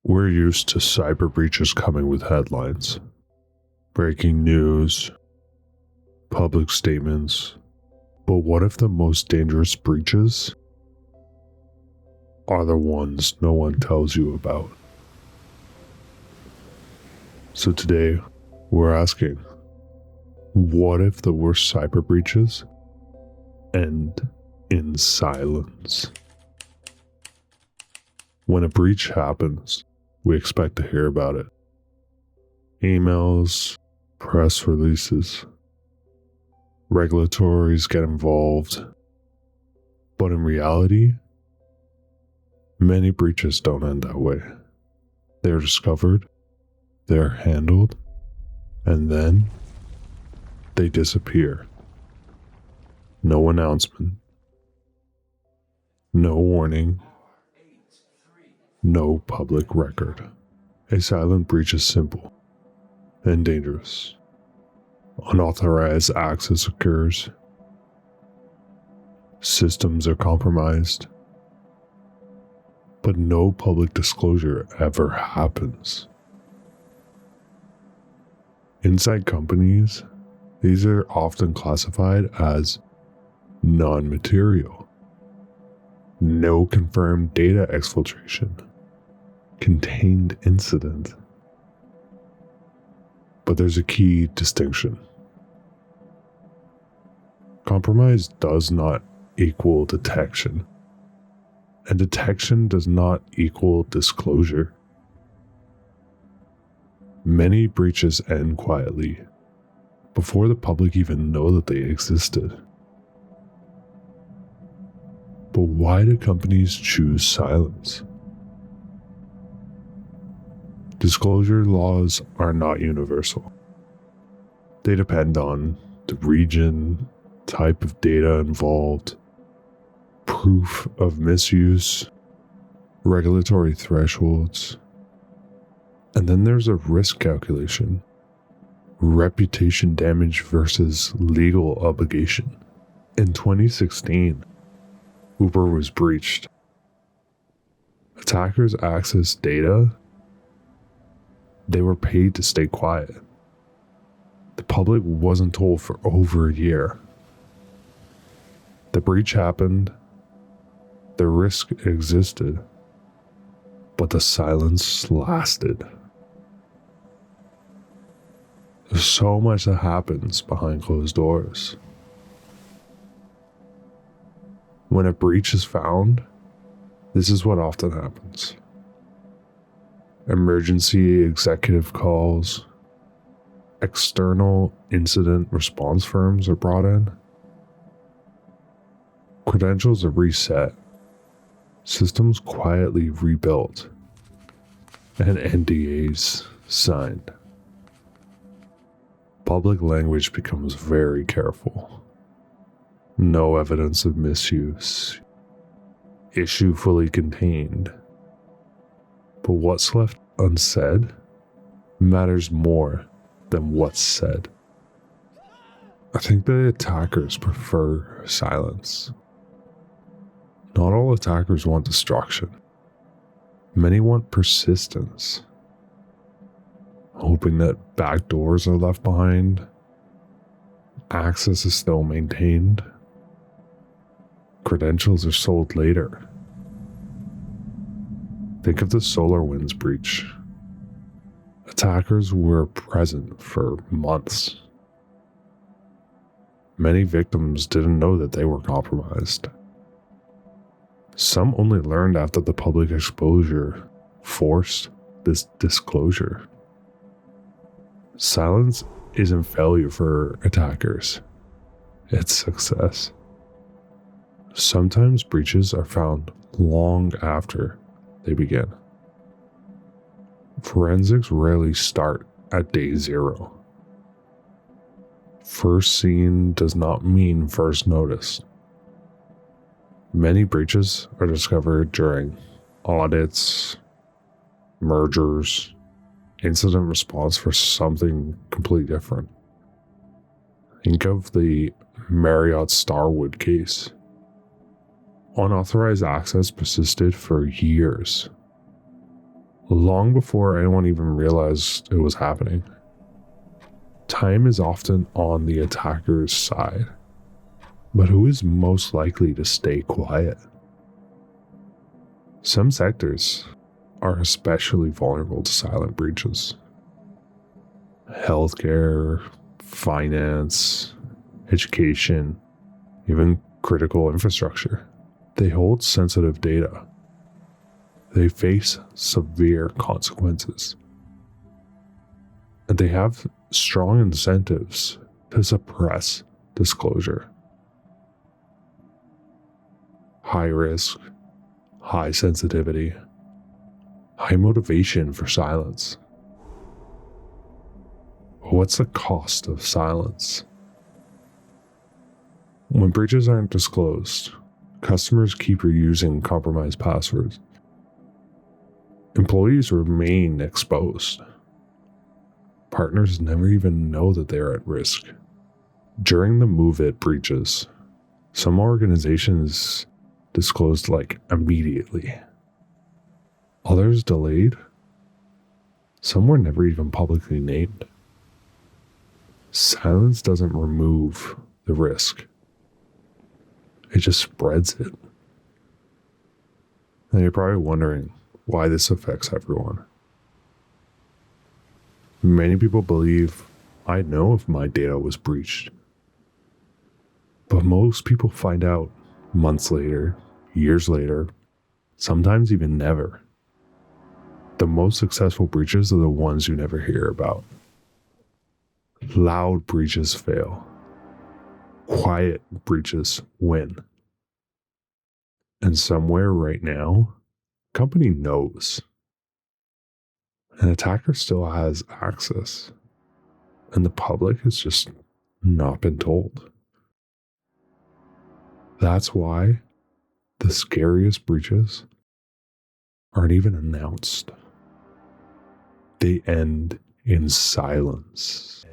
We're used to cyber breaches coming with headlines, breaking news, public statements. But what if the most dangerous breaches are the ones no one tells you about? So today, we're asking, what if the worst cyber breaches end in silence? When a breach happens, we expect to hear about it. Emails, press releases, regulatories get involved. But in reality, many breaches don't end that way. They're discovered, they're handled, and then they disappear. No announcement, no warning, no public record. A silent breach is simple and dangerous. Unauthorized access occurs. Systems are compromised. But no public disclosure ever happens. Inside companies, these are often classified as non-material. No confirmed data exfiltration. Contained incident. But there's a key distinction. Compromise does not equal detection, and detection does not equal disclosure. Many breaches end quietly, before the public even know that they existed. But why do companies choose silence? Disclosure laws are not universal. They depend on the region, type of data involved, proof of misuse, regulatory thresholds, and then there's a risk calculation, reputation damage versus legal obligation. In 2016, Uber was breached. Attackers accessed data. They were paid to stay quiet. The public wasn't told for over a year. The breach happened. The risk existed. But the silence lasted. There's so much that happens behind closed doors. When a breach is found, this is what often happens. Emergency executive calls, external incident response firms are brought in, credentials are reset, systems quietly rebuilt, and NDAs signed. Public language becomes very careful. No evidence of misuse. Issue fully contained. But what's left unsaid matters more than what's said. I think the attackers prefer silence. Not all attackers want destruction. Many want persistence, hoping that backdoors are left behind, access is still maintained, credentials are sold later. Think of the SolarWinds breach. Attackers were present for months. Many victims didn't know that they were compromised. Some only learned after the public exposure forced this disclosure. Silence isn't failure for attackers. It's success. Sometimes breaches are found long after they begin. Forensics rarely start at day zero. First seen does not mean first noticed. Many breaches are discovered during audits, mergers, incident response for something completely different. Think of the Marriott Starwood case. Unauthorized access persisted for years. long before anyone even realized it was happening. Time is often on the attacker's side, but who is most likely to stay quiet? Some sectors are especially vulnerable to silent breaches. Healthcare, finance, education, even critical infrastructure. They hold sensitive data. They face severe consequences. And they have strong incentives to suppress disclosure. High risk, high sensitivity, high motivation for silence. What's the cost of silence? When breaches aren't disclosed, customers keep reusing compromised passwords. Employees remain exposed. Partners never even know that they're at risk. During the MOVEit breaches, some organizations disclosed immediately. Others delayed. Some were never even publicly named. Silence doesn't remove the risk. It just spreads it. And you're probably wondering why this affects everyone. Many people believe I'd know if my data was breached. But most people find out months later, years later, sometimes even never. The most successful breaches are the ones you never hear about. Loud breaches fail. Quiet breaches win. And somewhere right now, company knows. An attacker still has access. And the public has just not been told. That's why the scariest breaches aren't even announced. They end in silence.